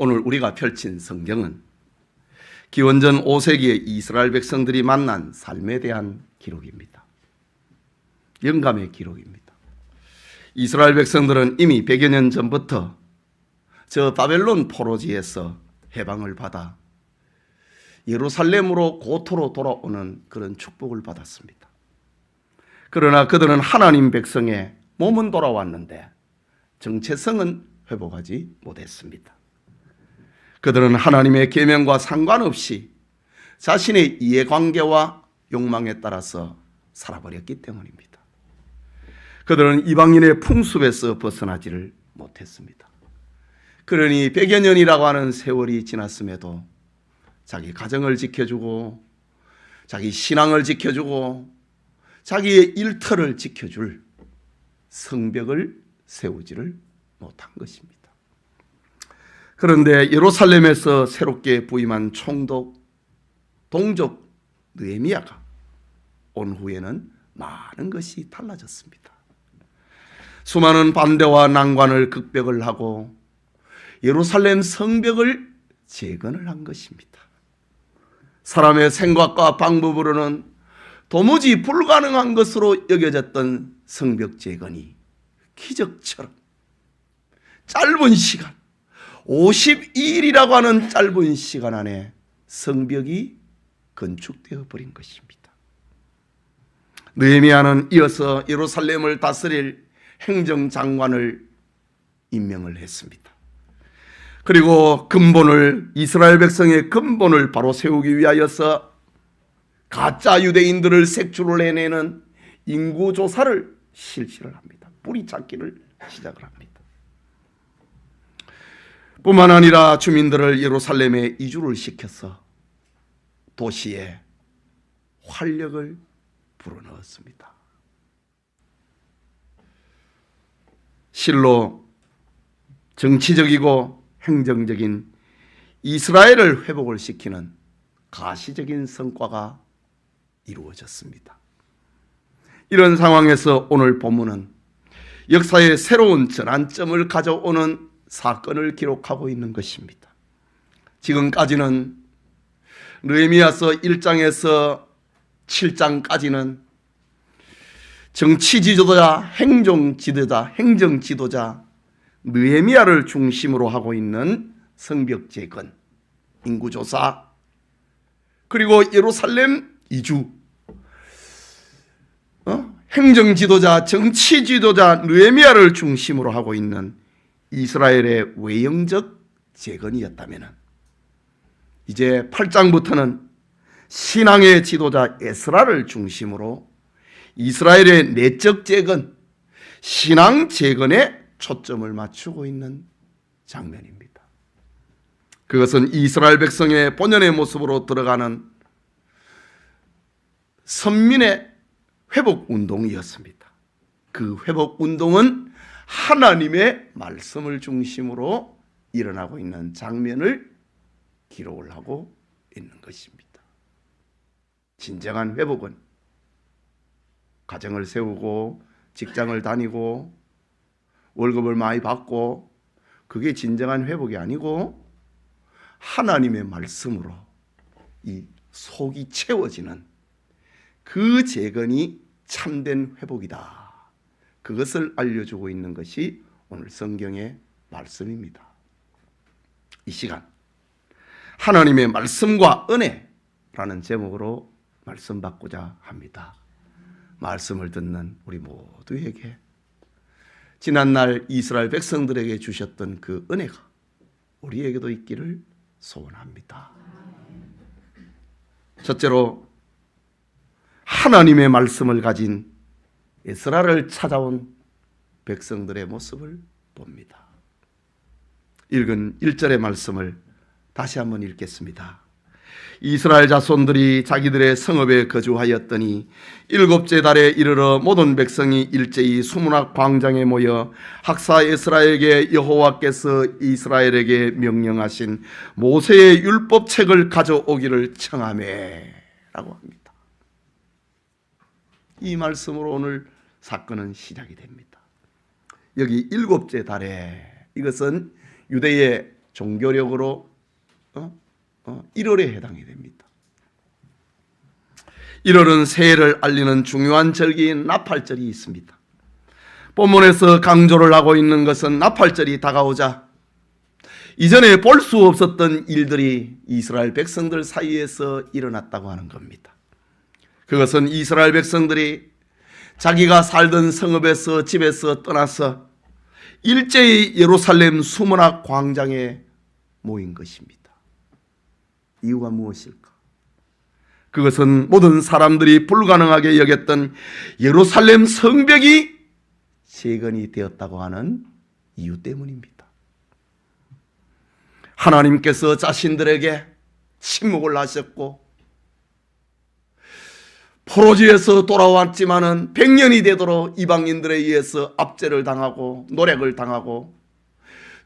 오늘 우리가 펼친 성경은 기원전 5세기의 이스라엘 백성들이 만난 삶에 대한 기록입니다. 영감의 기록입니다. 이스라엘 백성들은 이미 100여 년 전부터 저 바벨론 포로지에서 해방을 받아 예루살렘으로 고토로 돌아오는 그런 축복을 받았습니다. 그러나 그들은 하나님 백성의 몸은 돌아왔는데 정체성은 회복하지 못했습니다. 그들은 하나님의 계명과 상관없이 자신의 이해관계와 욕망에 따라서 살아버렸기 때문입니다. 그들은 이방인의 풍습에서 벗어나지를 못했습니다. 그러니 100여 년이라고 하는 세월이 지났음에도 자기 가정을 지켜주고 자기 신앙을 지켜주고 자기의 일터를 지켜줄 성벽을 세우지를 못한 것입니다. 그런데 예루살렘에서 새롭게 부임한 총독 동족 느헤미야가 온 후에는 많은 것이 달라졌습니다. 수많은 반대와 난관을 극복을 하고 예루살렘 성벽을 재건을 한 것입니다. 사람의 생각과 방법으로는 도무지 불가능한 것으로 여겨졌던 성벽 재건이 기적처럼 짧은 시간 52일이라고 하는 짧은 시간 안에 성벽이 건축되어 버린 것입니다. 느헤미야는 이어서 예루살렘을 다스릴 행정장관을 임명을 했습니다. 그리고 이스라엘 백성의 근본을 바로 세우기 위하여서 가짜 유대인들을 색출을 해내는 인구조사를 실시를 합니다. 뿌리 찾기를 시작을 합니다. 뿐만 아니라 주민들을 예루살렘에 이주를 시켜서 도시에 활력을 불어넣었습니다. 실로 정치적이고 행정적인 이스라엘을 회복을 시키는 가시적인 성과가 이루어졌습니다. 이런 상황에서 오늘 본문은 역사의 새로운 전환점을 가져오는 사건을 기록하고 있는 것입니다. 지금까지는 느헤미야서 1장에서 7장까지는 정치 지도자, 행정 지도자 느헤미야를 중심으로 하고 있는 성벽 재건, 인구조사, 그리고 예루살렘 이주, 행정 지도자, 정치 지도자 느헤미야를 중심으로 하고 있는 이스라엘의 외형적 재건이었다면 이제 8장부터는 신앙의 지도자 에스라를 중심으로 이스라엘의 내적 재건, 신앙 재건에 초점을 맞추고 있는 장면입니다. 그것은 이스라엘 백성의 본연의 모습으로 들어가는 선민의 회복운동이었습니다. 그 회복운동은 하나님의 말씀을 중심으로 일어나고 있는 장면을 기록을 하고 있는 것입니다. 진정한 회복은 가정을 세우고 직장을 다니고 월급을 많이 받고 그게 진정한 회복이 아니고 하나님의 말씀으로 이 속이 채워지는 그 재건이 참된 회복이다. 그것을 알려주고 있는 것이 오늘 성경의 말씀입니다. 이 시간 하나님의 말씀과 은혜라는 제목으로 말씀 받고자 합니다. 말씀을 듣는 우리 모두에게 지난날 이스라엘 백성들에게 주셨던 그 은혜가 우리에게도 있기를 소원합니다. 첫째로 하나님의 말씀을 가진 에스라를 찾아온 백성들의 모습을 봅니다. 읽은 1절의 말씀을 다시 한번 읽겠습니다. 이스라엘 자손들이 자기들의 성읍에 거주하였더니 7째 달에 이르러 모든 백성이 일제히 수문학 광장에 모여 학사 에스라에게 여호와께서 이스라엘에게 명령하신 모세의 율법책을 가져오기를 청하매 라고 합니다. 이 말씀으로 오늘 사건은 시작이 됩니다. 여기 7째 달에, 이것은 유대의 종교력으로 1월에 해당이 됩니다. 1월은 새해를 알리는 중요한 절기인 나팔절이 있습니다. 본문에서 강조를 하고 있는 것은 나팔절이 다가오자 이전에 볼 수 없었던 일들이 이스라엘 백성들 사이에서 일어났다고 하는 겁니다. 그것은 이스라엘 백성들이 자기가 살던 성읍에서 집에서 떠나서 일제히 예루살렘 수문학 광장에 모인 것입니다. 이유가 무엇일까? 그것은 모든 사람들이 불가능하게 여겼던 예루살렘 성벽이 재건이 되었다고 하는 이유 때문입니다. 하나님께서 자신들에게 침묵을 하셨고 포로지에서 돌아왔지만은 100년이 되도록 이방인들에 의해서 압제를 당하고 노력을 당하고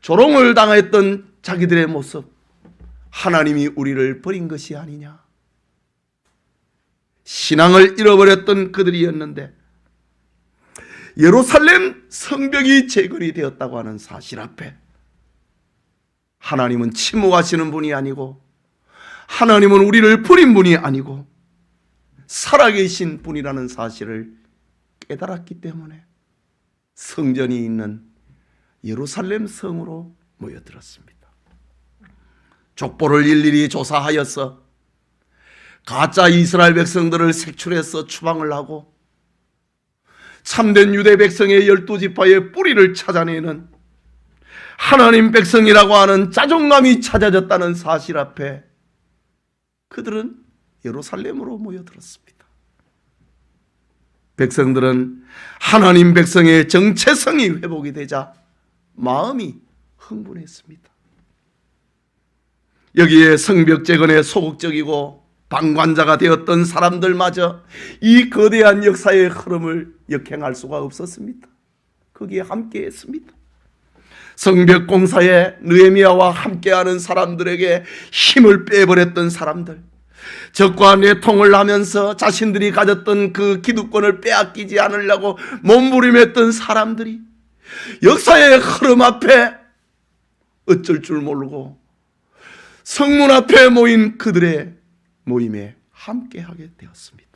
조롱을 당했던 자기들의 모습, 하나님이 우리를 버린 것이 아니냐, 신앙을 잃어버렸던 그들이었는데 예루살렘 성벽이 재건이 되었다고 하는 사실 앞에 하나님은 침묵하시는 분이 아니고 하나님은 우리를 버린 분이 아니고 살아계신 분이라는 사실을 깨달았기 때문에 성전이 있는 예루살렘 성으로 모여들었습니다. 족보를 일일이 조사하여서 가짜 이스라엘 백성들을 색출해서 추방을 하고 참된 유대 백성의 12지파의 뿌리를 찾아내는 하나님 백성이라고 하는 자존감이 찾아졌다는 사실 앞에 그들은 예루살렘으로 모여들었습니다. 백성들은 하나님 백성의 정체성이 회복이 되자 마음이 흥분했습니다. 여기에 성벽 재건에 소극적이고 방관자가 되었던 사람들마저 이 거대한 역사의 흐름을 역행할 수가 없었습니다. 거기에 함께했습니다. 성벽 공사에 느헤미야와 함께하는 사람들에게 힘을 빼버렸던 사람들, 적과 내통을 하면서 자신들이 가졌던 그 기득권을 빼앗기지 않으려고 몸부림했던 사람들이 역사의 흐름 앞에 어쩔 줄 모르고 성문 앞에 모인 그들의 모임에 함께하게 되었습니다.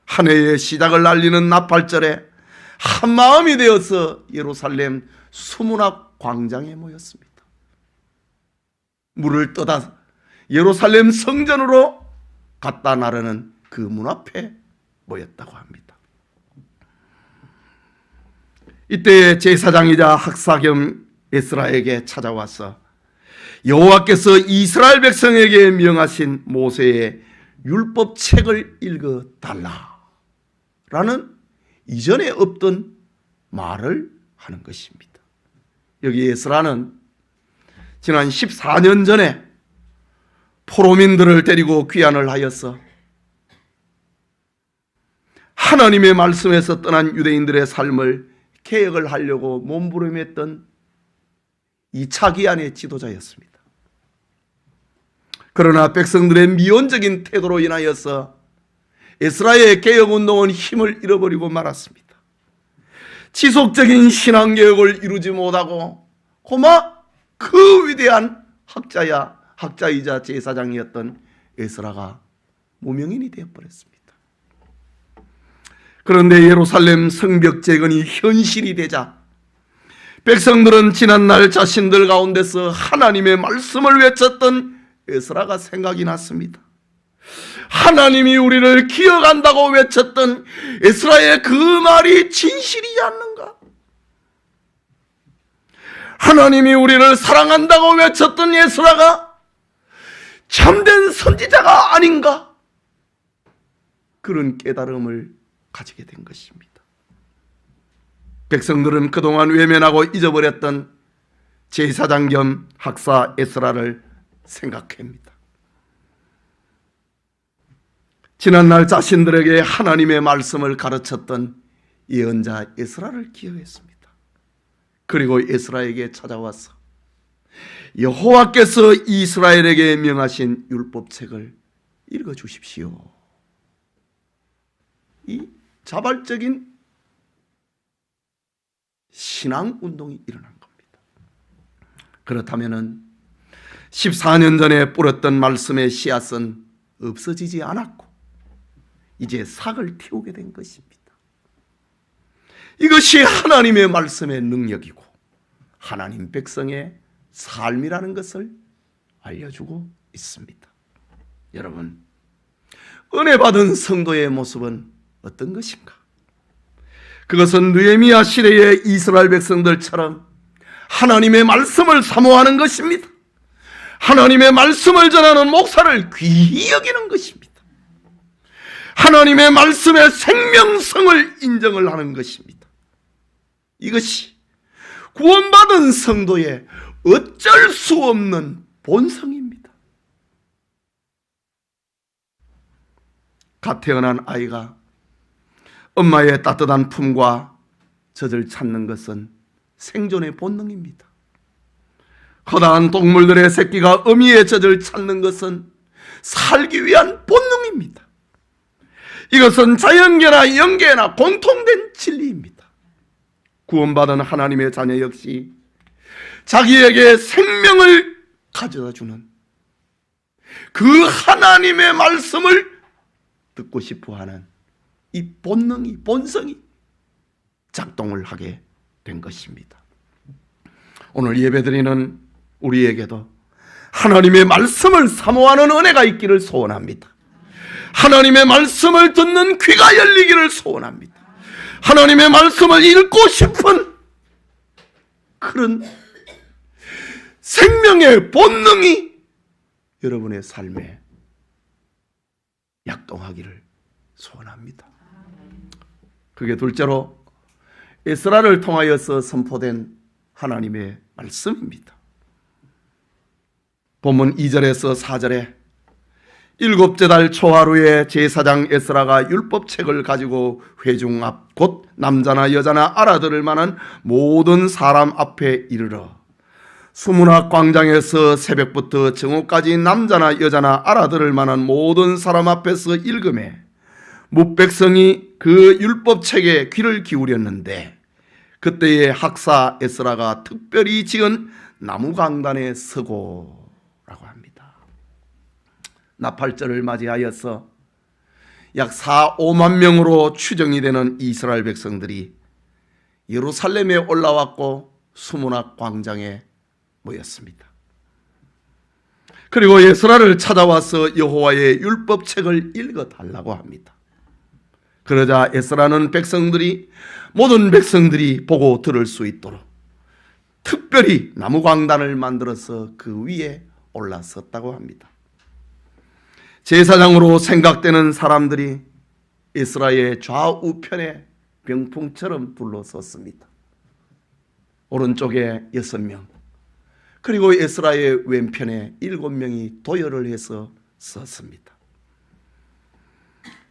한 해의 시작을 알리는 나팔절에 한 마음이 되어서 예루살렘 수문학 광장에 모였습니다. 물을 떠다 예루살렘 성전으로 갖다 나르는 그 문 앞에 모였다고 합니다. 이때 제사장이자 학사 겸 에스라에게 찾아와서 여호와께서 이스라엘 백성에게 명하신 모세의 율법책을 읽어달라라는 이전에 없던 말을 하는 것입니다. 여기 에스라는 지난 14년 전에 포로민들을 데리고 귀환을 하여서 하나님의 말씀에서 떠난 유대인들의 삶을 개혁을 하려고 몸부림했던 2차 귀환의 지도자였습니다. 그러나 백성들의 미온적인 태도로 인하여서 에스라의 개혁운동은 힘을 잃어버리고 말았습니다. 지속적인 신앙개혁을 이루지 못하고 고마 그 위대한 학자이자 제사장이었던 에스라가 무명인이 되어버렸습니다. 그런데 예루살렘 성벽 재건이 현실이 되자 백성들은 지난날 자신들 가운데서 하나님의 말씀을 외쳤던 에스라가 생각이 났습니다. 하나님이 우리를 기억한다고 외쳤던 에스라의 그 말이 진실이지 않는가? 하나님이 우리를 사랑한다고 외쳤던 에스라가 참된 선지자가 아닌가? 그런 깨달음을 가지게 된 것입니다. 백성들은 그동안 외면하고 잊어버렸던 제사장 겸 학사 에스라를 생각합니다. 지난날 자신들에게 하나님의 말씀을 가르쳤던 예언자 에스라를 기억했습니다. 그리고 에스라에게 찾아와서 여호와께서 이스라엘에게 명하신 율법책을 읽어주십시오. 이 자발적인 신앙운동이 일어난 겁니다. 그렇다면은 14년 전에 뿌렸던 말씀의 씨앗은 없어지지 않았고 이제 싹을 틔우게 된 것입니다. 이것이 하나님의 말씀의 능력이고 하나님 백성의 삶이라는 것을 알려주고 있습니다. 여러분, 은혜 받은 성도의 모습은 어떤 것인가? 그것은 느헤미야 시대의 이스라엘 백성들처럼 하나님의 말씀을 사모하는 것입니다. 하나님의 말씀을 전하는 목사를 귀히 여기는 것입니다. 하나님의 말씀의 생명성을 인정을 하는 것입니다. 이것이 구원받은 성도의 어쩔 수 없는 본성입니다. 갓 태어난 아이가 엄마의 따뜻한 품과 젖을 찾는 것은 생존의 본능입니다. 커다란 동물들의 새끼가 어미의 젖을 찾는 것은 살기 위한 본능입니다. 이것은 자연계나 영계나 공통된 진리입니다. 구원받은 하나님의 자녀 역시 자기에게 생명을 가져다 주는 그 하나님의 말씀을 듣고 싶어하는 이 본능이, 본성이 작동을 하게 된 것입니다. 오늘 예배드리는 우리에게도 하나님의 말씀을 사모하는 은혜가 있기를 소원합니다. 하나님의 말씀을 듣는 귀가 열리기를 소원합니다. 하나님의 말씀을 읽고 싶은 그런 생명의 본능이 여러분의 삶에 약동하기를 소원합니다. 그게 둘째로 에스라를 통하여서 선포된 하나님의 말씀입니다. 본문 2절에서 4절에 일곱째 달 초하루에 제사장 에스라가 율법책을 가지고 회중 앞 곧 남자나 여자나 알아들을 만한 모든 사람 앞에 이르러 수문학 광장에서 새벽부터 정오까지 남자나 여자나 알아들을 만한 모든 사람 앞에서 읽음에 뭇백성이 그 율법책에 귀를 기울였는데 그때의 학사 에스라가 특별히 지은 나무 강단에 서고 라고 합니다. 나팔절을 맞이하여서 약 4, 5만 명으로 추정이 되는 이스라엘 백성들이 예루살렘에 올라왔고 수문학 광장에 모였습니다. 그리고 에스라를 찾아와서 여호와의 율법책을 읽어달라고 합니다. 그러자 에스라는 모든 백성들이 보고 들을 수 있도록 특별히 나무 광단을 만들어서 그 위에 올라섰다고 합니다. 제사장으로 생각되는 사람들이 에스라의 좌우편에 병풍처럼 둘러섰습니다. 오른쪽에 6명, 그리고 에스라의 왼편에 7명이 도열을 해서 섰습니다.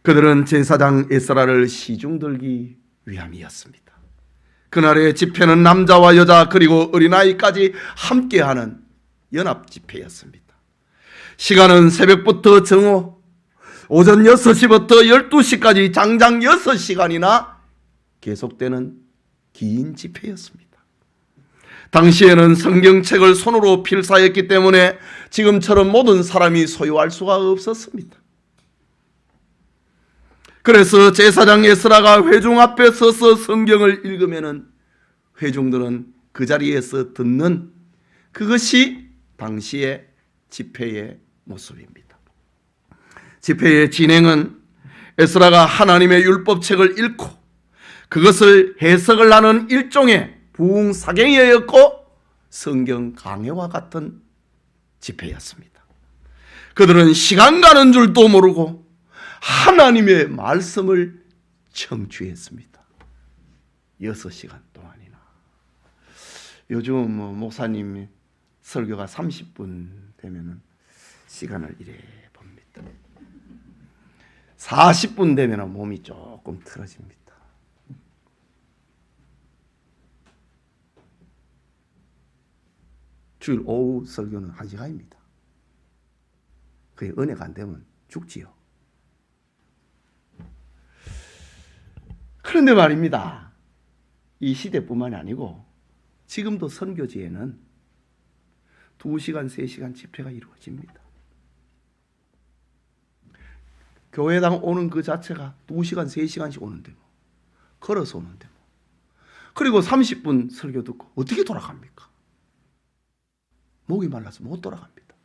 그들은 제사장 에스라를 시중들기 위함이었습니다. 그날의 집회는 남자와 여자 그리고 어린아이까지 함께하는 연합 집회였습니다. 시간은 새벽부터 정오, 오전 6시부터 12시까지 장장 6시간이나 계속되는 긴 집회였습니다. 당시에는 성경책을 손으로 필사했기 때문에 지금처럼 모든 사람이 소유할 수가 없었습니다. 그래서 제사장 에스라가 회중 앞에 서서 성경을 읽으면 회중들은 그 자리에서 듣는 그것이 당시의 집회의 모습입니다. 집회의 진행은 에스라가 하나님의 율법책을 읽고 그것을 해석을 하는 일종의 부흥사경이었고 성경 강해와 같은 집회였습니다. 그들은 시간 가는 줄도 모르고 하나님의 말씀을 청취했습니다. 6시간 동안이나. 요즘 목사님 설교가 30분 되면은 시간을 이래 봅니다. 40분 되면 몸이 조금 틀어집니다. 주일 오후 설교는 1시간입니다. 그게 은혜가 안 되면 죽지요. 그런데 말입니다. 이 시대뿐만이 아니고 지금도 선교지에는 2시간, 3시간 집회가 이루어집니다. 교회당 오는 그 자체가 2시간, 3시간씩 오는데 뭐. 걸어서 오는데 뭐. 그리고 30분 설교 듣고 어떻게 돌아갑니까? 목이 말라서 못 돌아갑니다.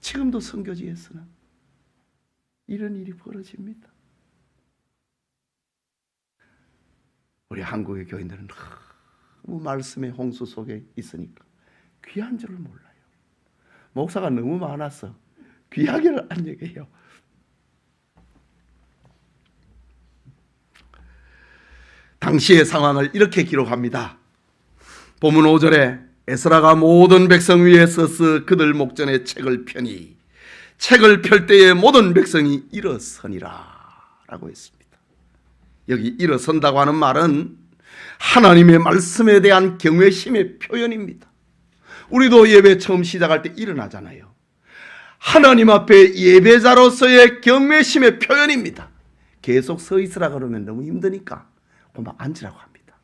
지금도 선교지에서는 이런 일이 벌어집니다. 우리 한국의 교인들은 너무 말씀의 홍수 속에 있으니까 귀한 줄을 몰라요. 목사가 너무 많아서 귀하게를 안 얘기해요. 당시의 상황을 이렇게 기록합니다. 본문 5절에 에스라가 모든 백성 위에 서서 그들 목전에 책을 펴니 책을 펼 때에 모든 백성이 일어서니라 라고 했습니다. 여기 일어선다고 하는 말은 하나님의 말씀에 대한 경외심의 표현입니다. 우리도 예배 처음 시작할 때 일어나잖아요. 하나님 앞에 예배자로서의 경외심의 표현입니다. 계속 서 있으라 그러면 너무 힘드니까 그만 앉으라고 합니다.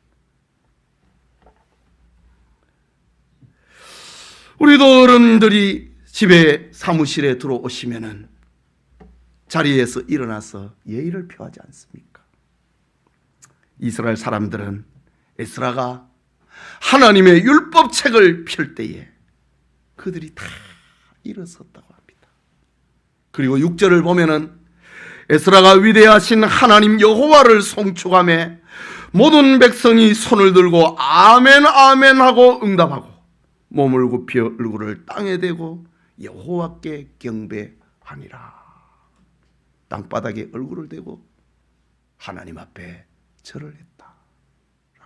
우리도 어른들이 집에 사무실에 들어오시면은 자리에서 일어나서 예의를 표하지 않습니까? 이스라엘 사람들은 에스라가 하나님의 율법책을 펼 때에 그들이 다 일어섰다고 합니다. 그리고 6절을 보면은 에스라가 위대하신 하나님 여호와를 송축하며 모든 백성이 손을 들고 아멘 아멘 하고 응답하고 몸을 굽혀 얼굴을 땅에 대고 여호와께 경배하니라. 땅바닥에 얼굴을 대고 하나님 앞에 절을 했다라고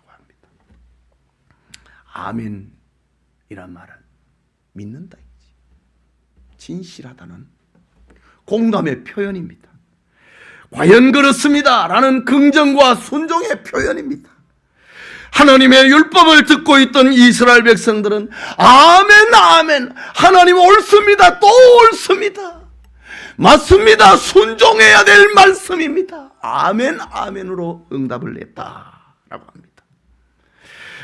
합니다. 아멘이란 말은 믿는다, 진실하다는 공감의 표현입니다. 과연 그렇습니다 라는 긍정과 순종의 표현입니다. 하나님의 율법을 듣고 있던 이스라엘 백성들은 아멘 아멘, 하나님 옳습니다, 또 옳습니다, 맞습니다, 순종해야 될 말씀입니다, 아멘 아멘으로 응답을 했다라고 합니다.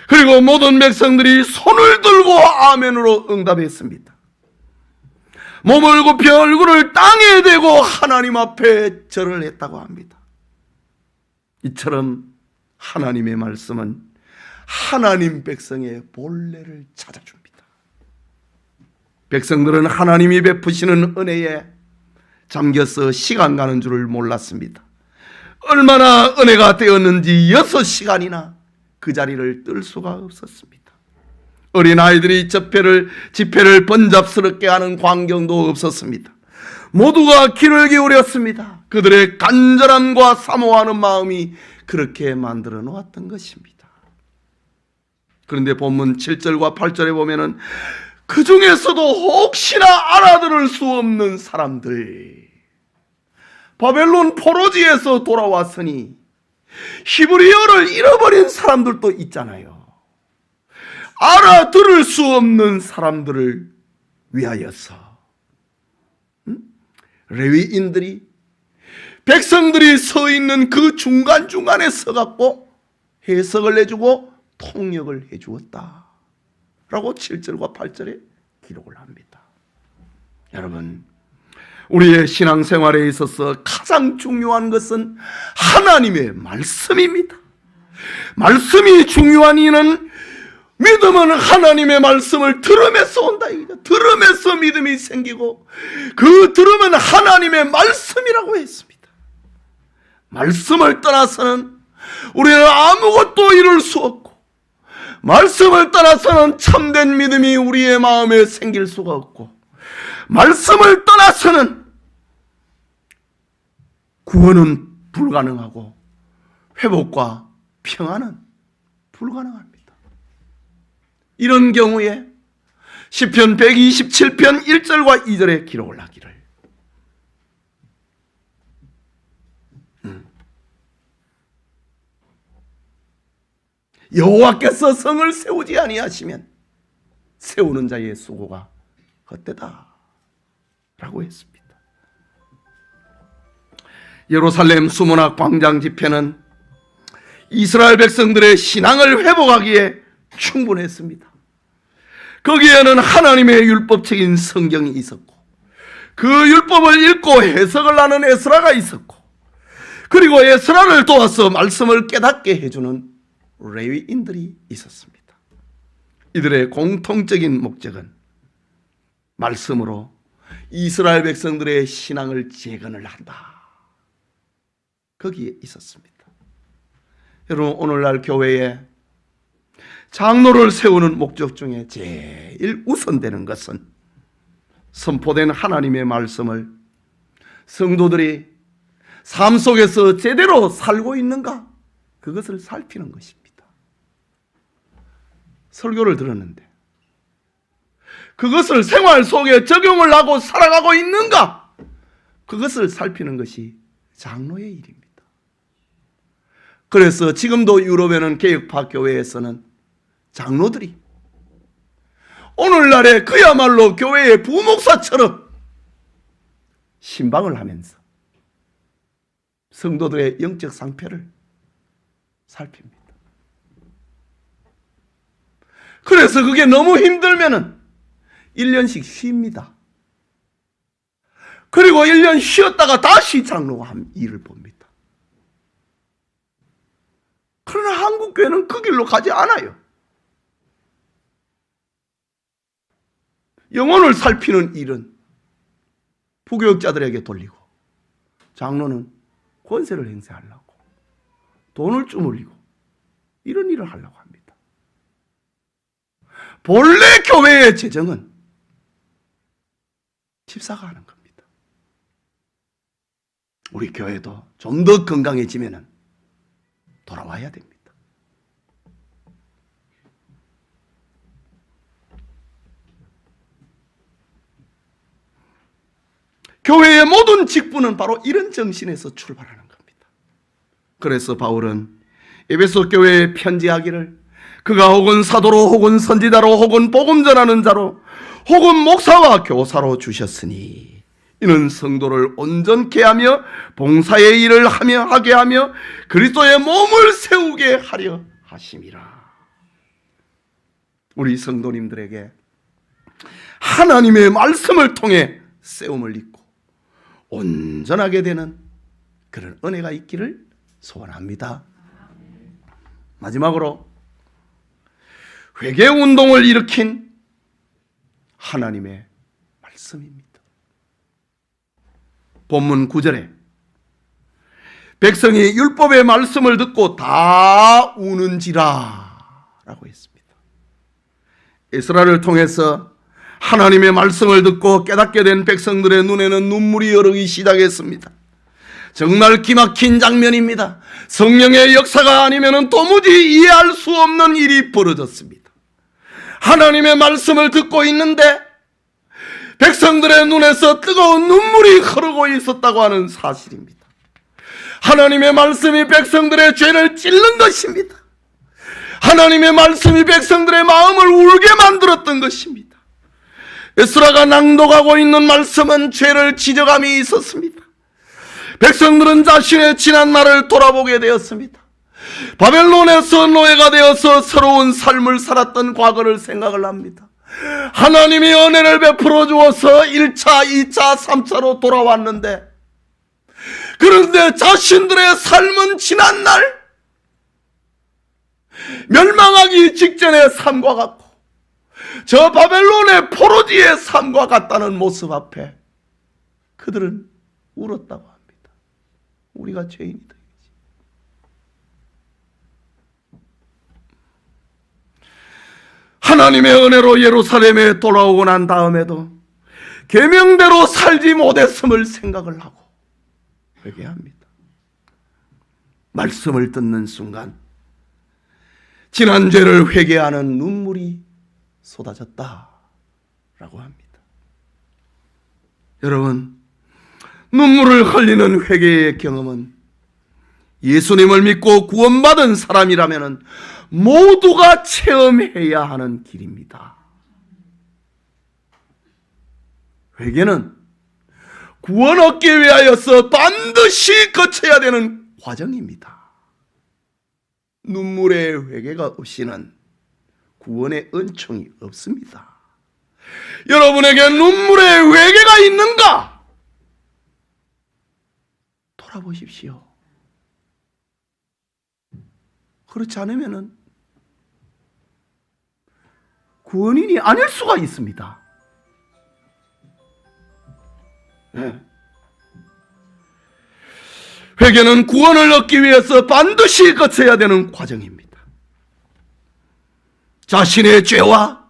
그리고 모든 백성들이 손을 들고 아멘으로 응답했습니다. 몸을 굽혀 얼굴을 땅에 대고 하나님 앞에 절을 했다고 합니다. 이처럼 하나님의 말씀은 하나님 백성의 본래를 찾아줍니다. 백성들은 하나님이 베푸시는 은혜에 잠겨서 시간 가는 줄을 몰랐습니다. 얼마나 은혜가 되었는지 6시간이나 그 자리를 뜰 수가 없었습니다. 어린아이들이 집회를 번잡스럽게 하는 광경도 없었습니다. 모두가 귀를 기울였습니다. 그들의 간절함과 사모하는 마음이 그렇게 만들어 놓았던 것입니다. 그런데 본문 7절과 8절에 보면은 그 중에서도 혹시나 알아들을 수 없는 사람들, 바벨론 포로지에서 돌아왔으니 히브리어를 잃어버린 사람들도 있잖아요. 알아들을 수 없는 사람들을 위하여서 레위인들이 백성들이 서 있는 그 중간중간에 서갖고 해석을 해주고 통역을 해주었다 라고 7절과 8절에 기록을 합니다. 여러분, 우리의 신앙생활에 있어서 가장 중요한 것은 하나님의 말씀입니다. 말씀이 중요한 이유는 믿음은 하나님의 말씀을 들으면서 온다. 들으면서 믿음이 생기고 그 들음은 하나님의 말씀이라고 했습니다. 말씀을 떠나서는 우리는 아무것도 이룰 수 없고, 말씀을 떠나서는 참된 믿음이 우리의 마음에 생길 수가 없고, 말씀을 떠나서는 구원은 불가능하고 회복과 평안은 불가능합니다. 이런 경우에 시편 127편 1절과 2절에 기록을 하기를 여호와께서 성을 세우지 아니하시면 세우는 자의 수고가 헛되다 라고 했습니다. 예루살렘 수문학 광장 집회는 이스라엘 백성들의 신앙을 회복하기에 충분했습니다. 거기에는 하나님의 율법책인 성경이 있었고, 그 율법을 읽고 해석을 하는 에스라가 있었고, 그리고 에스라를 도와서 말씀을 깨닫게 해주는 레위인들이 있었습니다. 이들의 공통적인 목적은 말씀으로 이스라엘 백성들의 신앙을 재건을 한다, 거기에 있었습니다. 여러분, 오늘날 교회에 장로를 세우는 목적 중에 제일 우선되는 것은 선포된 하나님의 말씀을 성도들이 삶 속에서 제대로 살고 있는가, 그것을 살피는 것입니다. 설교를 들었는데 그것을 생활 속에 적용을 하고 살아가고 있는가, 그것을 살피는 것이 장로의 일입니다. 그래서 지금도 유럽에는 개혁파 교회에서는 장로들이 오늘날에 그야말로 교회의 부목사처럼 신방을 하면서 성도들의 영적 상태를 살핍니다. 그래서 그게 너무 힘들면은 1년씩 쉽니다. 그리고 1년 쉬었다가 다시 장로가 한 일을 봅니다. 그러나 한국 교회는 그 길로 가지 않아요. 영혼을 살피는 일은 부교육자들에게 돌리고, 장로는 권세를 행사하려고, 돈을 주물리고, 이런 일을 하려고 합니다. 본래 교회의 재정은 집사가 하는 겁니다. 우리 교회도 좀 더 건강해지면 돌아와야 됩니다. 교회의 모든 직분은 바로 이런 정신에서 출발하는 겁니다. 그래서 바울은 에베소 교회에 편지하기를 그가 혹은 사도로 혹은 선지자로 혹은 복음 전하는 자로 혹은 목사와 교사로 주셨으니 이는 성도를 온전케 하며 봉사의 일을 하게 하며 그리스도의 몸을 세우게 하려 하심이라. 우리 성도님들에게 하나님의 말씀을 통해 세움을 입고 온전하게 되는 그런 은혜가 있기를 소원합니다. 마지막으로 회개운동을 일으킨 하나님의 말씀입니다. 본문 9절에 백성이 율법의 말씀을 듣고 다 우는지라 라고 했습니다. 에스라를 통해서 하나님의 말씀을 듣고 깨닫게 된 백성들의 눈에는 눈물이 흐르기 시작했습니다. 정말 기막힌 장면입니다. 성령의 역사가 아니면 도무지 이해할 수 없는 일이 벌어졌습니다. 하나님의 말씀을 듣고 있는데 백성들의 눈에서 뜨거운 눈물이 흐르고 있었다고 하는 사실입니다. 하나님의 말씀이 백성들의 죄를 찔른 것입니다. 하나님의 말씀이 백성들의 마음을 울게 만들었던 것입니다. 에스라가 낭독하고 있는 말씀은 죄를 지적함이 있었습니다. 백성들은 자신의 지난 날을 돌아보게 되었습니다. 바벨론에서 노예가 되어서 서러운 삶을 살았던 과거를 생각을 합니다. 하나님이 은혜를 베풀어 주어서 1차, 2차, 3차로 돌아왔는데, 그런데 자신들의 삶은 지난 날 멸망하기 직전의 삶과 같고 저 바벨론의 포로지의 삶과 같다는 모습 앞에 그들은 울었다고 합니다. 우리가 죄인이다. 하나님의 은혜로 예루살렘에 돌아오고 난 다음에도 계명대로 살지 못했음을 생각을 하고 회개합니다. 말씀을 듣는 순간 지난 죄를 회개하는 눈물이 쏟아졌다라고 합니다. 여러분, 눈물을 흘리는 회개의 경험은 예수님을 믿고 구원받은 사람이라면 모두가 체험해야 하는 길입니다. 회개는 구원 얻기 위하여서 반드시 거쳐야 되는 과정입니다. 눈물의 회개가 없이는 구원의 은총이 없습니다. 여러분에게 눈물의 회개가 있는가? 돌아보십시오. 그렇지 않으면 구원인이 아닐 수가 있습니다. 네. 회개는 구원을 얻기 위해서 반드시 거쳐야 되는 과정입니다. 자신의 죄와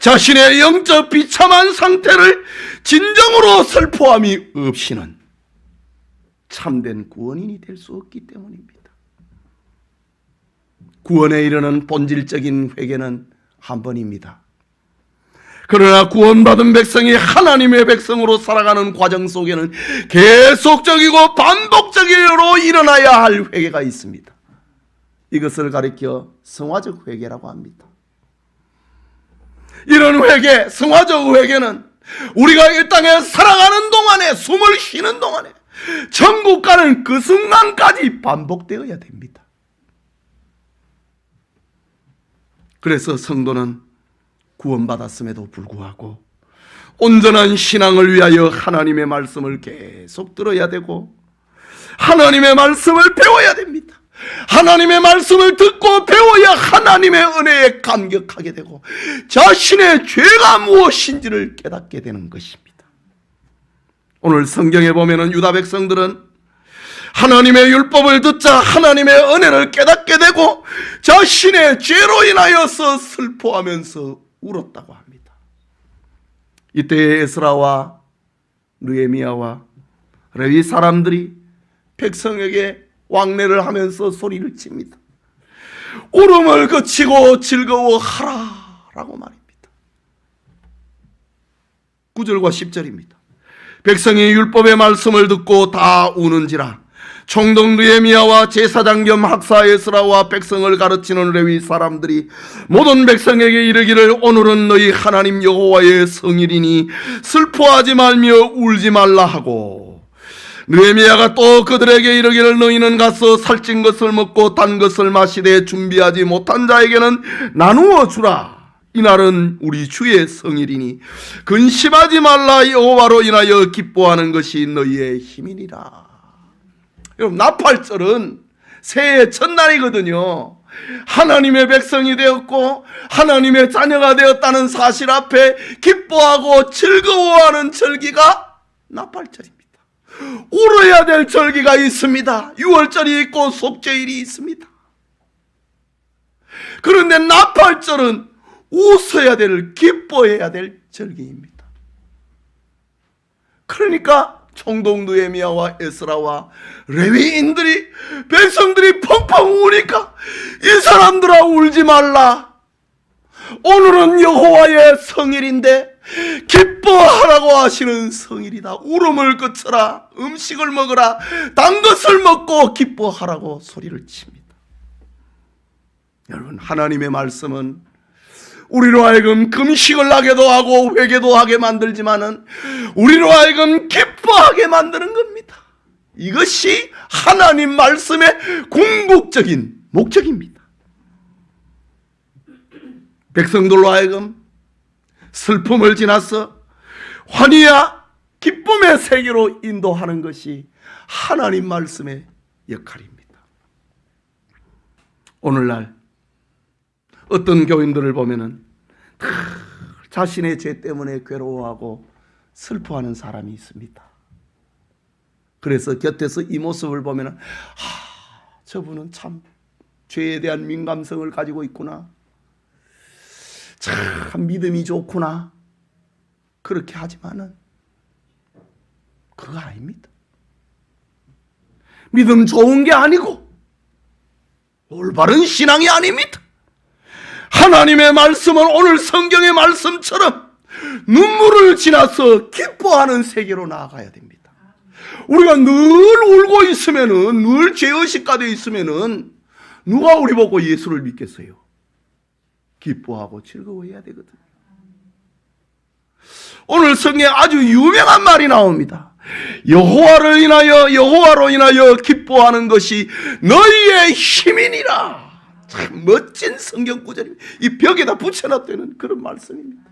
자신의 영적 비참한 상태를 진정으로 슬퍼함이 없이는 참된 구원인이 될 수 없기 때문입니다. 구원에 이르는 본질적인 회개는 한 번입니다. 그러나 구원받은 백성이 하나님의 백성으로 살아가는 과정 속에는 계속적이고 반복적으로 일어나야 할 회개가 있습니다. 이것을 가리켜 성화적 회개라고 합니다. 이런 회개, 성화적 회개는 우리가 이 땅에 살아가는 동안에, 숨을 쉬는 동안에 천국 가는 그 순간까지 반복되어야 됩니다. 그래서 성도는 구원받았음에도 불구하고 온전한 신앙을 위하여 하나님의 말씀을 계속 들어야 되고 하나님의 말씀을 배워야 됩니다. 하나님의 말씀을 듣고 배워야 하나님의 은혜에 감격하게 되고 자신의 죄가 무엇인지를 깨닫게 되는 것입니다. 오늘 성경에 보면은 유다 백성들은 하나님의 율법을 듣자 하나님의 은혜를 깨닫게 되고 자신의 죄로 인하여서 슬퍼하면서 울었다고 합니다. 이때 에스라와 느헤미야와 레위 사람들이 백성에게 왕래를 하면서 소리를 칩니다. 울음을 그치고 즐거워하라 라고 말입니다. 9절과 10절입니다. 백성이 율법의 말씀을 듣고 다 우는지라 총독 느헤미야와 제사장 겸 학사 에스라와 백성을 가르치는 레위 사람들이 모든 백성에게 이르기를 오늘은 너희 하나님 여호와의 성일이니 슬퍼하지 말며 울지 말라 하고 느헤미야가 또 그들에게 이르기를 너희는 가서 살찐 것을 먹고 단 것을 마시되 준비하지 못한 자에게는 나누어 주라. 이날은 우리 주의 성일이니 근심하지 말라. 여호와로 인하여 기뻐하는 것이 너희의 힘이니라. 여러분, 나팔절은 새해 첫날이거든요. 하나님의 백성이 되었고 하나님의 자녀가 되었다는 사실 앞에 기뻐하고 즐거워하는 절기가 나팔절입니다. 울어야 될 절기가 있습니다. 유월절이 있고 속죄일이 있습니다. 그런데 나팔절은 웃어야 될, 기뻐해야 될 절기입니다. 그러니까 총독 느헤미야와 에스라와 레위인들이 백성들이 펑펑 우니까 이 사람들아 울지 말라. 오늘은 여호와의 성일인데 기뻐하라고 하시는 성일이다. 울음을 그쳐라. 음식을 먹어라. 단 것을 먹고 기뻐하라고 소리를 칩니다. 여러분, 하나님의 말씀은 우리로 하여금 금식을 하게도 하고 회개도 하게 만들지만은 우리로 하여금 기뻐하게 만드는 겁니다. 이것이 하나님 말씀의 궁극적인 목적입니다. 백성들로 하여금 슬픔을 지나서 환희와 기쁨의 세계로 인도하는 것이 하나님 말씀의 역할입니다. 오늘날 어떤 교인들을 보면은 자신의 죄 때문에 괴로워하고 슬퍼하는 사람이 있습니다. 그래서 곁에서 이 모습을 보면은 저분은 참 죄에 대한 민감성을 가지고 있구나. 참 믿음이 좋구나. 그렇게 하지만은 그거 아닙니다. 믿음 좋은 게 아니고 올바른 신앙이 아닙니다. 하나님의 말씀은 오늘 성경의 말씀처럼 눈물을 지나서 기뻐하는 세계로 나아가야 됩니다. 우리가 늘 울고 있으면은, 늘 죄의식 가되어 있으면은 누가 우리 보고 예수를 믿겠어요? 기뻐하고 즐거워해야 되거든요. 오늘 성경에 아주 유명한 말이 나옵니다. 여호와로 인하여 기뻐하는 것이 너희의 힘이니라. 참 멋진 성경 구절입니다. 이 벽에다 붙여놨다는 그런 말씀입니다.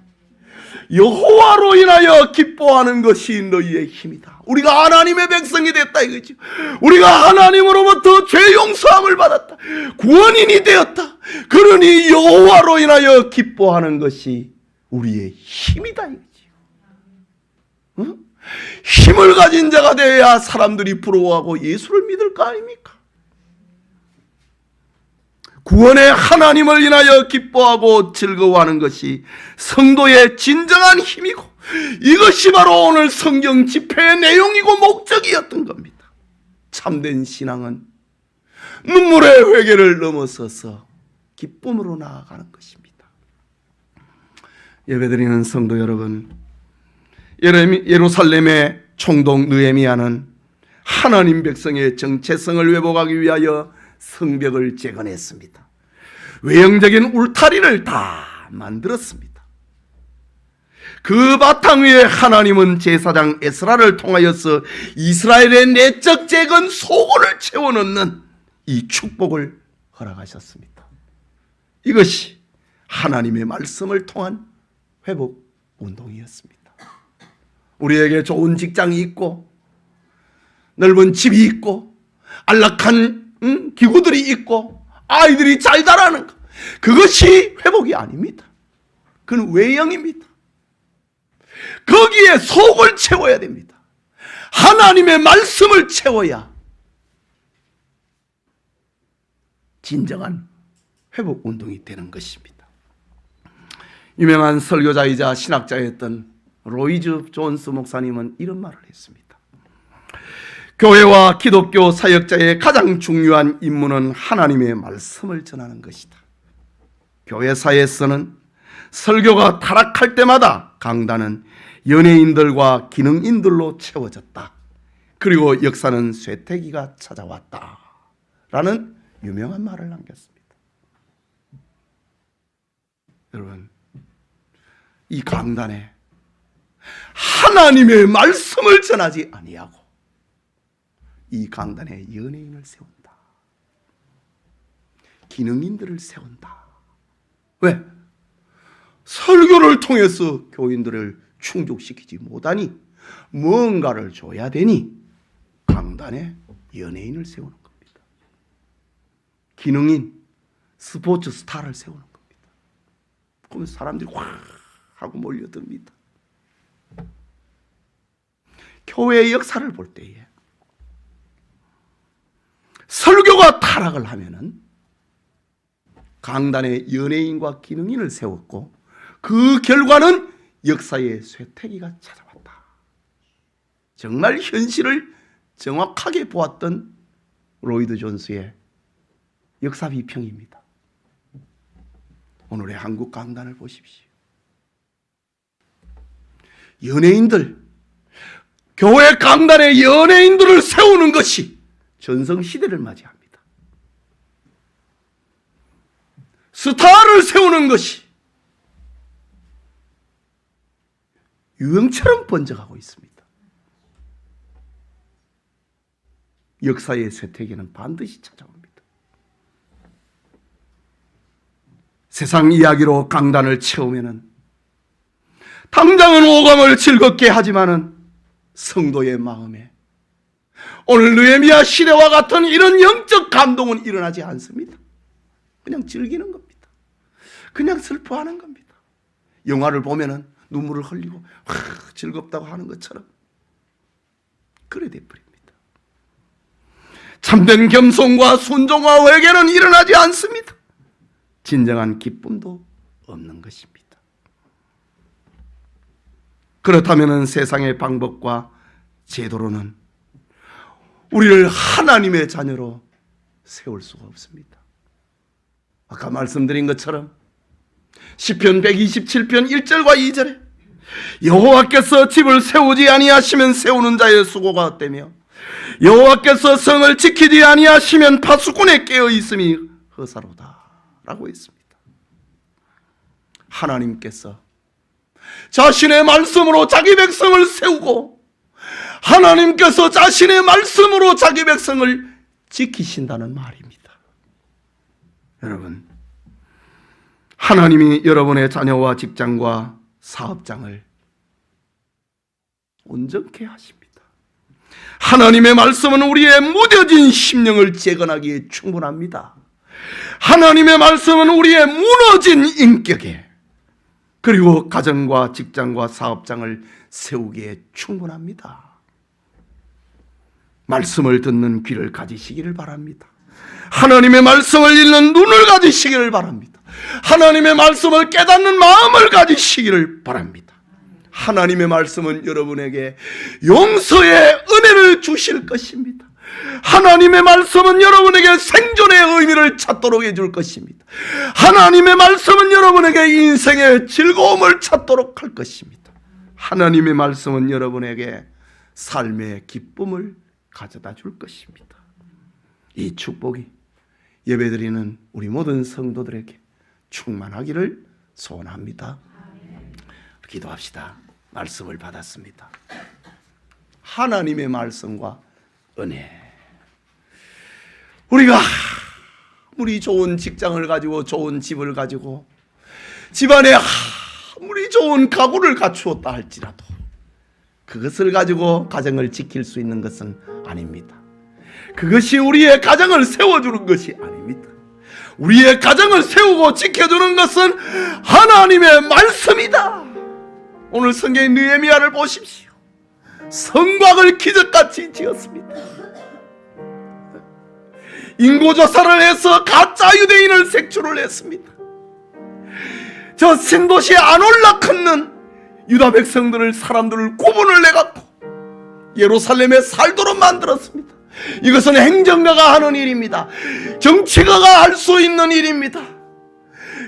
여호와로 인하여 기뻐하는 것이 너희의 힘이다. 우리가 하나님의 백성이 됐다 이거죠. 우리가 하나님으로부터 죄 용서함을 받았다. 구원인이 되었다. 그러니 여호와로 인하여 기뻐하는 것이 우리의 힘이다 이거죠. 응? 힘을 가진 자가 되어야 사람들이 부러워하고 예수를 믿을 거 아닙니까? 구원의 하나님을 인하여 기뻐하고 즐거워하는 것이 성도의 진정한 힘이고, 이것이 바로 오늘 성경 집회의 내용이고 목적이었던 겁니다. 참된 신앙은 눈물의 회개를 넘어서서 기쁨으로 나아가는 것입니다. 예배드리는 성도 여러분, 예루살렘의 총독 느헤미야는 하나님 백성의 정체성을 회복하기 위하여 성벽을 재건했습니다. 외형적인 울타리를 다 만들었습니다. 그 바탕 위에 하나님은 제사장 에스라를 통하여서 이스라엘의 내적 재건 소굴을 채워넣는 이 축복을 허락하셨습니다. 이것이 하나님의 말씀을 통한 회복 운동이었습니다. 우리에게 좋은 직장이 있고 넓은 집이 있고 안락한 기구들이 있고 아이들이 잘 자라는 것, 그것이 회복이 아닙니다. 그건 외형입니다. 거기에 속을 채워야 됩니다. 하나님의 말씀을 채워야 진정한 회복 운동이 되는 것입니다. 유명한 설교자이자 신학자였던 로이즈 존스 목사님은 이런 말을 했습니다. 교회와 기독교 사역자의 가장 중요한 임무는 하나님의 말씀을 전하는 것이다. 교회사에서는 설교가 타락할 때마다 강단은 연예인들과 기능인들로 채워졌다. 그리고 역사는 쇠퇴기가 찾아왔다. 라는 유명한 말을 남겼습니다. 여러분, 이 강단에 하나님의 말씀을 전하지 아니하고 이 강단에 연예인을 세운다. 기능인들을 세운다. 왜? 설교를 통해서 교인들을 충족시키지 못하니 뭔가를 줘야 되니 강단에 연예인을 세우는 겁니다. 기능인, 스포츠 스타를 세우는 겁니다. 그러면 사람들이 확 하고 몰려듭니다. 교회의 역사를 볼 때에 설교가 타락을 하면은 강단에 연예인과 기능인을 세웠고 그 결과는 역사의 쇠퇴기가 찾아왔다. 정말 현실을 정확하게 보았던 로이드 존스의 역사 비평입니다. 오늘의 한국 강단을 보십시오. 연예인들, 교회 강단에 연예인들을 세우는 것이 전성시대를 맞이합니다. 스타를 세우는 것이 유행처럼 번져가고 있습니다. 역사의 쇠퇴기는 반드시 찾아옵니다. 세상 이야기로 강단을 채우면은 당장은 오감을 즐겁게 하지만은 성도의 마음에 오늘 느헤미야 시대와 같은 이런 영적 감동은 일어나지 않습니다. 그냥 즐기는 겁니다. 그냥 슬퍼하는 겁니다. 영화를 보면은 눈물을 흘리고 즐겁다고 하는 것처럼 그래 돼버립니다. 참된 겸손과 순종과 회개는 일어나지 않습니다. 진정한 기쁨도 없는 것입니다. 그렇다면 세상의 방법과 제도로는 우리를 하나님의 자녀로 세울 수가 없습니다. 아까 말씀드린 것처럼 시편 127편 1절과 2절에 여호와께서 집을 세우지 아니하시면 세우는 자의 수고가 헛되며 여호와께서 성을 지키지 아니하시면 파수꾼에 깨어 있음이 허사로다 라고 했습니다. 하나님께서 자신의 말씀으로 자기 백성을 세우고 하나님께서 자신의 말씀으로 자기 백성을 지키신다는 말입니다. 여러분, 하나님이 여러분의 자녀와 직장과 사업장을 온전케 하십니다. 하나님의 말씀은 우리의 무뎌진 심령을 재건하기에 충분합니다. 하나님의 말씀은 우리의 무너진 인격에, 그리고 가정과 직장과 사업장을 세우기에 충분합니다. 말씀을 듣는 귀를 가지시기를 바랍니다. 하나님의 말씀을 읽는 눈을 가지시기를 바랍니다. 하나님의 말씀을 깨닫는 마음을 가지시기를 바랍니다. 하나님의 말씀은 여러분에게 용서의 은혜를 주실 것입니다. 하나님의 말씀은 여러분에게 생존의 의미를 찾도록 해줄 것입니다. 하나님의 말씀은 여러분에게 인생의 즐거움을 찾도록 할 것입니다. 하나님의 말씀은 여러분에게 삶의 기쁨을 가져다 줄 것입니다. 이 축복이 예배드리는 우리 모든 성도들에게 충만하기를 소원합니다. 기도합시다. 말씀을 받았습니다. 하나님의 말씀과 은혜. 우리가 아무리 좋은 직장을 가지고 좋은 집을 가지고 집안에 아무리 좋은 가구를 갖추었다 할지라도 그것을 가지고 가정을 지킬 수 있는 것은 아닙니다. 그것이 우리의 가정을 세워주는 것이 아닙니다. 우리의 가정을 세우고 지켜주는 것은 하나님의 말씀이다. 오늘 성경의 느헤미야를 보십시오. 성곽을 기적같이 지었습니다. 인고조사를 해서 가짜 유대인을 색출을 했습니다. 저 신도시에 안 올라앉는 유다 백성들을, 사람들을 구분을 내갖고 예루살렘에 살도록 만들었습니다. 이것은 행정가가 하는 일입니다. 정치가가 할 수 있는 일입니다.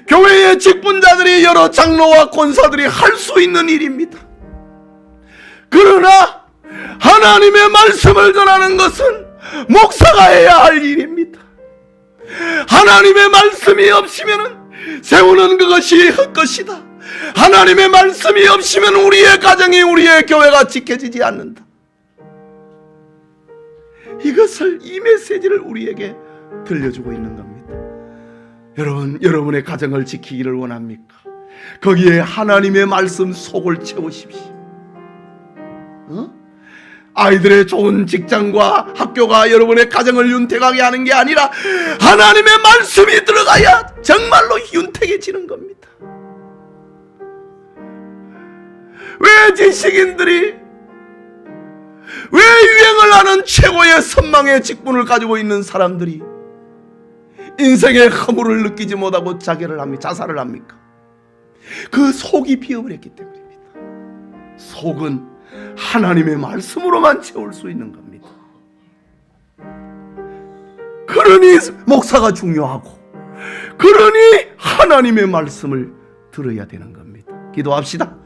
교회의 직분자들이, 여러 장로와 권사들이 할 수 있는 일입니다. 그러나 하나님의 말씀을 전하는 것은 목사가 해야 할 일입니다. 하나님의 말씀이 없으면 세우는 그것이 헛것이다. 하나님의 말씀이 없으면 우리의 가정이, 우리의 교회가 지켜지지 않는다. 이것을, 이 메시지를 우리에게 들려주고 있는 겁니다. 여러분, 여러분의 가정을 지키기를 원합니까? 거기에 하나님의 말씀 속을 채우십시오. 아이들의 좋은 직장과 학교가 여러분의 가정을 윤택하게 하는 게 아니라 하나님의 말씀이 들어가야 정말로 윤택해지는 겁니다. 왜 지식인들이, 왜 유행을 하는 최고의 선망의 직분을 가지고 있는 사람들이 인생의 허물을 느끼지 못하고 자살을 합니까? 그 속이 비어버렸기 때문입니다. 속은 하나님의 말씀으로만 채울 수 있는 겁니다. 그러니 목사가 중요하고, 그러니 하나님의 말씀을 들어야 되는 겁니다. 기도합시다.